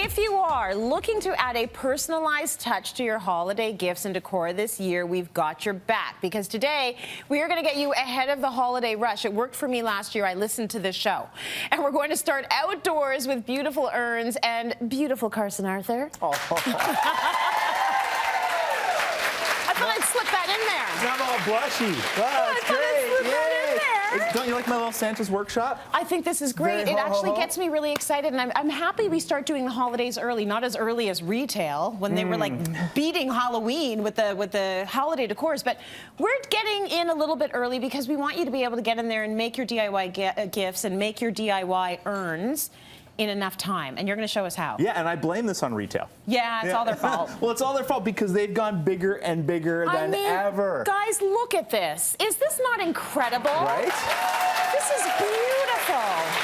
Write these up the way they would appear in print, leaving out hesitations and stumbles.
If you are looking to add a personalized touch to your holiday gifts and decor this year, we've got your back, because today we are going to get you ahead of the holiday rush. It worked for me last year. I listened to this show. And we're going to start outdoors with beautiful urns and beautiful Carson Arthur. Oh. I thought I'd slip that in there. I'm all blushy. Wow, that's great. Don't you like my little Santa's workshop? I think this is great. It actually gets me really excited, and I'm happy we start doing the holidays early, not as early as retail when they were like beating Halloween with the holiday decors, but we're getting in a little bit early because we want you to be able to get in there and make your DIY gifts and make your DIY urns in enough time, and you're going to show us how. Yeah, and I blame this on retail. Yeah, it's all their fault. Well, it's all their fault because they've gone bigger and bigger than ever. Guys, look at this. Is this not incredible? Right? This is beautiful.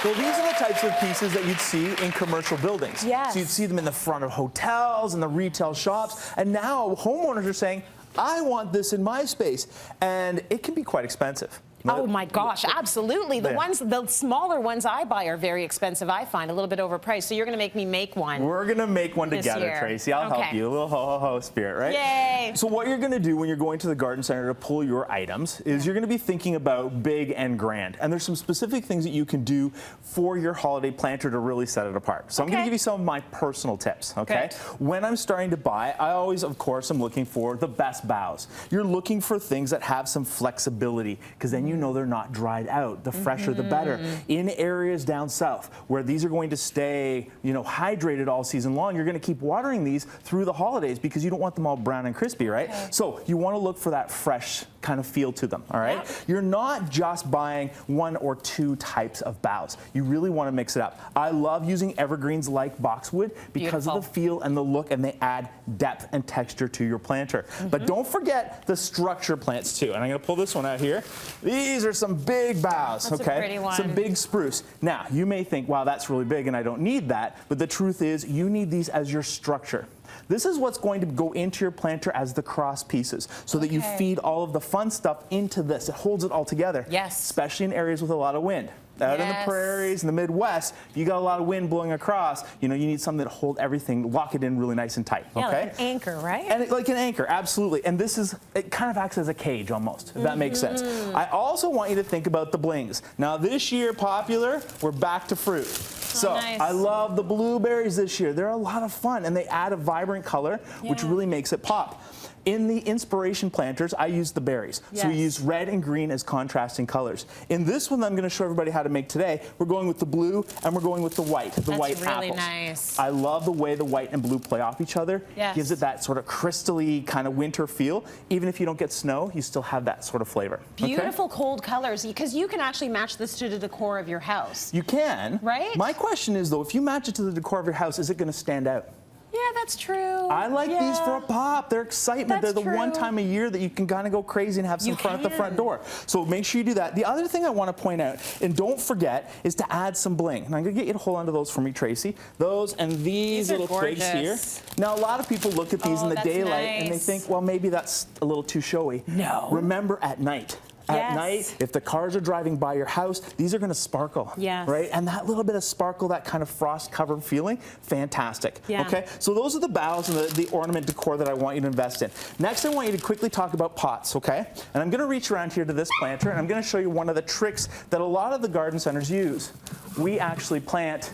Well, these are the types of pieces that you'd see in commercial buildings. Yes. So you'd see them in the front of hotels and the retail shops, and now homeowners are saying, I want this in my space, and it can be quite expensive. Oh my gosh, absolutely. The smaller ones I buy are very expensive, I find, a little bit overpriced. So you're going to make me make one. We're going to make one together, Tracy. I'll help you. A little ho-ho-ho spirit, right? Yay. So what you're going to do when you're going to the garden center to pull your items is you're going to be thinking about big and grand. And there's some specific things that you can do for your holiday planter to really set it apart. So I'm going to give you some of my personal tips, okay? When I'm starting to buy, I always, of course, am looking for the best boughs. You're looking for things that have some flexibility, because then you know they're not dried out. The fresher, the better. In areas down south where these are going to stay, hydrated all season long, you're going to keep watering these through the holidays because you don't want them all brown and crispy, right? So you want to look for that fresh kind of feel to them, all right? You're not just buying one or two types of boughs. You really want to mix it up. I love using evergreens like boxwood because of the feel and the look, and they add depth and texture to your planter. But don't forget the structure plants too. And I'm going to pull this one out here. These are some big boughs, That's a pretty one. Some big spruce. Now, you may think, wow, that's really big and I don't need that, but the truth is you need these as your structure. This is what's going to go into your planter as the cross pieces, so that you feed all of the fun stuff into this. It holds it all together. Yes. Especially in areas with a lot of wind. Out in the prairies, in the Midwest, you got a lot of wind blowing across, you need something to hold everything, lock it in really nice and tight, Yeah, like an anchor, right? And like an anchor, absolutely. And it kind of acts as a cage almost, if that makes sense. I also want you to think about the blings. Now this year, popular, we're back to fruit. So I love the blueberries this year. They're a lot of fun, and they add a vibrant color, which really makes it pop. In the inspiration planters, I use the berries. So we use red and green as contrasting colors. In this one that I'm going to show everybody how to make today, we're going with the blue and we're going with the white, white apples. That's really nice. I love the way the white and blue play off each other. Gives it that sort of crystally kind of winter feel. Even if you don't get snow, you still have that sort of flavor. Beautiful cold colors, because you can actually match this to the decor of your house. You can. Right? My question is, though, if you match it to the decor of your house, is it going to stand out? Yeah, that's true. I like these for a pop. They're excitement. They're the one time a year that you can kind of go crazy and have some fun at the front door. So make sure you do that. The other thing I want to point out, and don't forget, is to add some bling. And I'm going to get you to hold on to those for me, Tracy. Those and these little twigs here. Now, a lot of people look at these in the daylight and they think, well, maybe that's a little too showy. No. Remember, at night. At night, if the cars are driving by your house, these are going to sparkle, right? And that little bit of sparkle, that kind of frost-covered feeling, fantastic. Okay, so those are the boughs and the ornament decor that I want you to invest in. Next, I want you to quickly talk about pots, okay? And I'm going to reach around here to this planter, and I'm going to show you one of the tricks that a lot of the garden centers use. We actually plant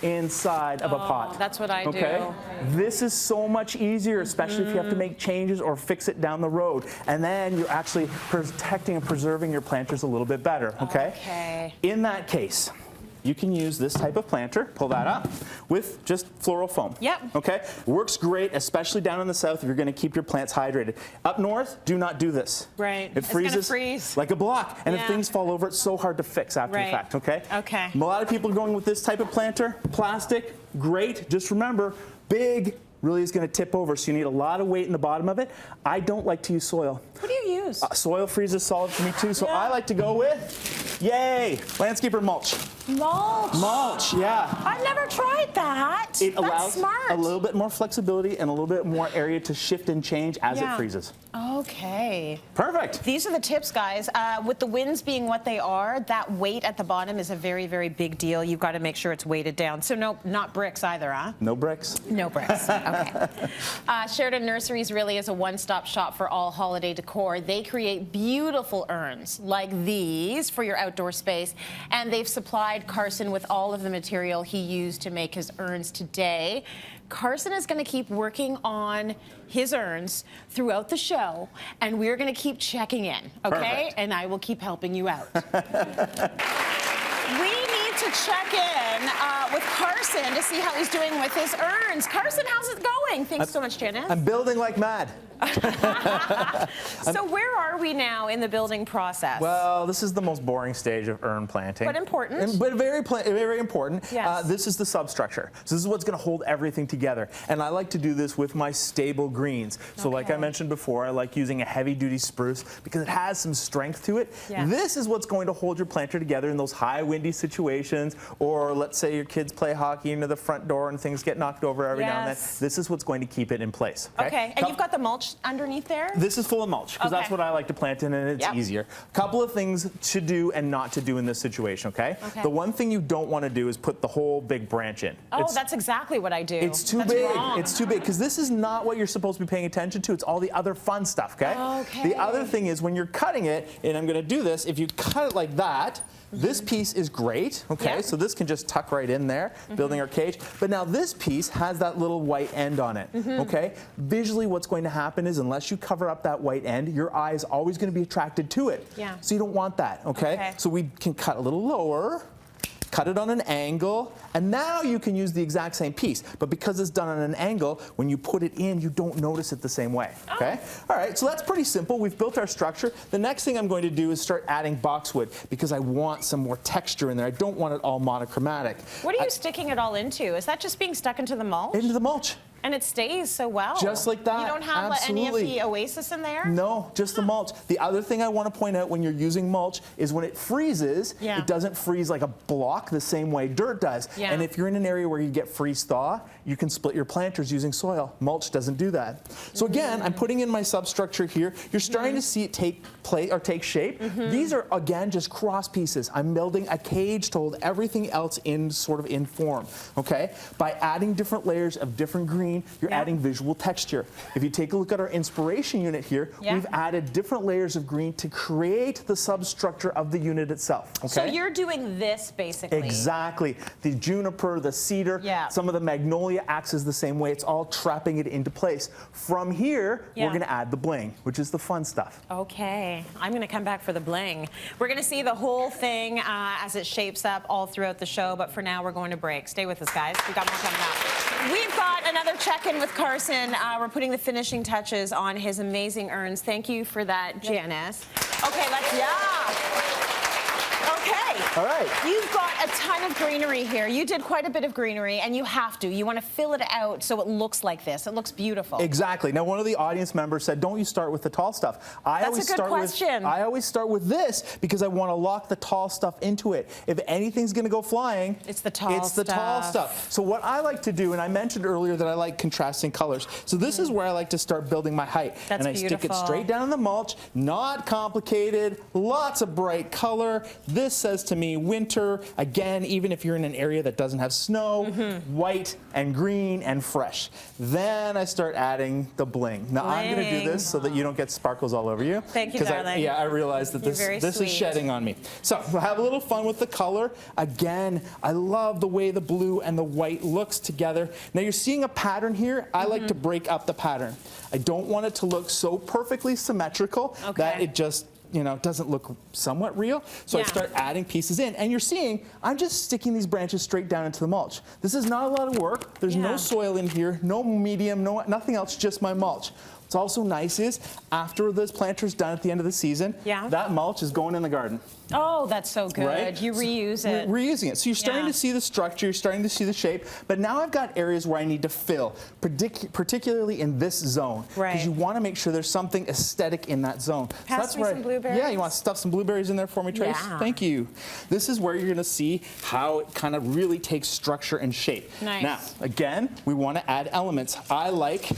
inside of a pot. That's what I do. This is so much easier, especially if you have to make changes or fix it down the road. And then you're actually protecting and preserving your planters a little bit better, okay? In that case, you can use this type of planter, pull that up, with just floral foam. Okay? Works great, especially down in the south if you're going to keep your plants hydrated. Up north, do not do this. It freezes like a block. And if things fall over, it's so hard to fix after the fact, okay? A lot of people are going with this type of planter. Plastic, great. Just remember, big really is going to tip over, so you need a lot of weight in the bottom of it. I don't like to use soil. What do you use? Soil freezes solid for me too, so I like to go with, landscaper mulch. Mulch, I've never tried that. It allows a little bit more flexibility and a little bit more area to shift and change as it freezes. Okay. Perfect. These are the tips, guys. With the winds being what they are, that weight at the bottom is a very, very big deal. You've got to make sure it's weighted down. So no, not bricks either, huh? No bricks. No bricks. Okay. Sheridan Nurseries really is a one-stop shop for all holiday decor. They create beautiful urns like these for your outdoor space, and they've supplied Carson with all of the material he used to make his urns today. Carson is going to keep working on his urns throughout the show, and we're going to keep checking in, okay? Perfect. And I will keep helping you out. We need to check in with Carson to see how he's doing with his urns. Carson, how's it going? Thanks so much, Janice. I'm building like mad. So where are we now in the building process? Well, this is the most boring stage of urn planting. But important. But very important. Yes. This is the substructure. So this is what's going to hold everything together. And I like to do this with my stable greens. So like I mentioned before, I like using a heavy-duty spruce because it has some strength to it. Yes. This is what's going to hold your planter together in those high windy situations, or let's say your kids play hockey into the front door and things get knocked over every now and then. This is what's going to keep it in place. Okay. And you've got the mulch underneath there? This is full of mulch because that's what I like to plant in, and it's easier. Couple of things to do and not to do in this situation, okay? The one thing you don't want to do is put the whole big branch in. Oh, that's exactly what I do. It's too big. It's too big because this is not what you're supposed to be paying attention to. It's all the other fun stuff, okay? Okay. The other thing is when you're cutting it, and I'm going to do this, if you cut it like that, this piece is great, okay? So this can just tuck right in there, building our cage. But now this piece has that little white end on it, okay? Visually, what's going to happen is unless you cover up that white end, your eye is always going to be attracted to it. So you don't want that, okay? So we can cut a little lower, cut it on an angle, and now you can use the exact same piece. But because it's done on an angle, when you put it in, you don't notice it the same way, okay? All right, so that's pretty simple. We've built our structure. The next thing I'm going to do is start adding boxwood because I want some more texture in there. I don't want it all monochromatic. What are you sticking it all into? Is that just being stuck into the mulch? Into the mulch. And it stays so well. Just like that. You don't have any of the oasis in there? No, just the mulch. The other thing I want to point out when you're using mulch is when it freezes, it doesn't freeze like a block the same way dirt does. And if you're in an area where you get freeze thaw, you can split your planters using soil. Mulch doesn't do that. So again, I'm putting in my substructure here. You're starting to see it take shape. These are, again, just cross pieces. I'm building a cage to hold everything else in sort of in form, okay? By adding different layers of different green, you're adding visual texture. If you take a look at our inspiration unit here, we've added different layers of green to create the substructure of the unit itself. Okay? So you're doing this basically. Exactly. The juniper, the cedar, some of the magnolia acts as the same way. It's all trapping it into place. From here, we're going to add the bling, which is the fun stuff. Okay. I'm going to come back for the bling. We're going to see the whole thing as it shapes up all throughout the show, but for now, we're going to break. Stay with us, guys. We've got more coming up. We've got another check-in with Carson. We're putting the finishing touches on his amazing urns. Thank you for that, Janice. Okay, Okay. All right. You've got a ton of greenery here. You did quite a bit of greenery, and you have to. You want to fill it out so it looks like this. It looks beautiful. Exactly. Now, one of the audience members said, don't you start with the tall stuff? That's a good question. I always start with this because I want to lock the tall stuff into it. If anything's going to go flying, it's the tall stuff. So what I like to do, and I mentioned earlier that I like contrasting colors. So this is where I like to start building my height. That's and I stick it straight down in the mulch, not complicated, lots of bright color. This says to me winter. Again, even if you're in an area that doesn't have snow, white and green and fresh. Then I start adding the bling. Now I'm going to do this so that you don't get sparkles all over you. Thank you, darling. I realize that this is shedding on me. So we'll have a little fun with the color. Again, I love the way the blue and the white looks together. Now you're seeing a pattern here. I like to break up the pattern. I don't want it to look so perfectly symmetrical that it just doesn't look somewhat real. So I start adding pieces in, and you're seeing I'm just sticking these branches straight down into the mulch. This is not a lot of work. There's no soil in here, no medium, nothing else, just my mulch. What's also nice is after this planter's done at the end of the season, that mulch is going in the garden. Oh, that's so good. Right? You reuse it. Reusing it. So you're starting to see the structure, you're starting to see the shape, but now I've got areas where I need to fill, particularly in this zone. Because you want to make sure there's something aesthetic in that zone. Pass me some blueberries. Yeah, you want to stuff some blueberries in there for me, Trace? Thank you. This is where you're going to see how it kind of really takes structure and shape. Nice. Now, again, we want to add elements. I like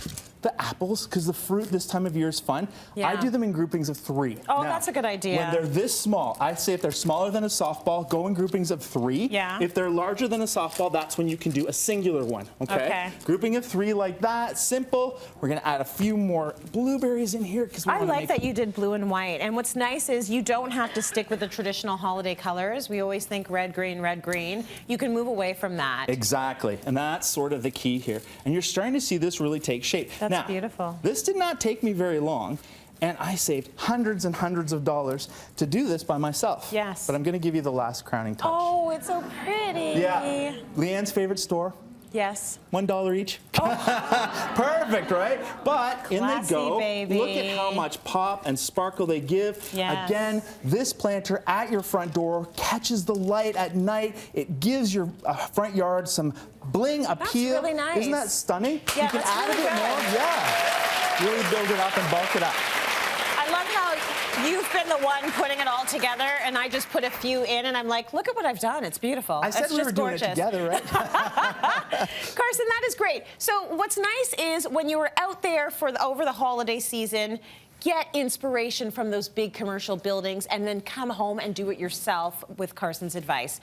the apples, because the fruit this time of year is fun. Yeah. I do them in groupings of 3. Oh, Now, that's a good idea. When they're this small, I say if they're smaller than a softball, go in groupings of 3. Yeah. If they're larger than a softball, that's when you can do a singular one, okay? Grouping of 3 like that, simple. We're gonna add a few more blueberries in here, because we I wanna like make that you did blue and white. And what's nice is you don't have to stick with the traditional holiday colors. We always think red, green, red, green. You can move away from that. Exactly, and that's sort of the key here. And you're starting to see this really take shape. That's now, beautiful. This did not take me very long, and I saved hundreds and hundreds of dollars to do this by myself. Yes. But I'm gonna give you the last crowning touch. Oh, it's so pretty. Yeah. Leanne's favorite store? Yes. $1 each. Oh. Perfect, right? But in Classy, they go. baby. Look at how much pop and sparkle they give. Yes. Again, this planter at your front door catches the light at night. It gives your front yard some bling appeal. That's really nice. Isn't that stunning? Yeah, you can that's add really a bit good. more. Yeah. Really build it up and bulk it up. I love how you've been the one putting it all together, and I just put a few in, and I'm like, look at what I've done. It's beautiful. I said it's we just were doing gorgeous. it together, right? Carson, that is great. So what's nice is when you were out there over the holiday season, get inspiration from those big commercial buildings and then come home and do it yourself with Carson's advice.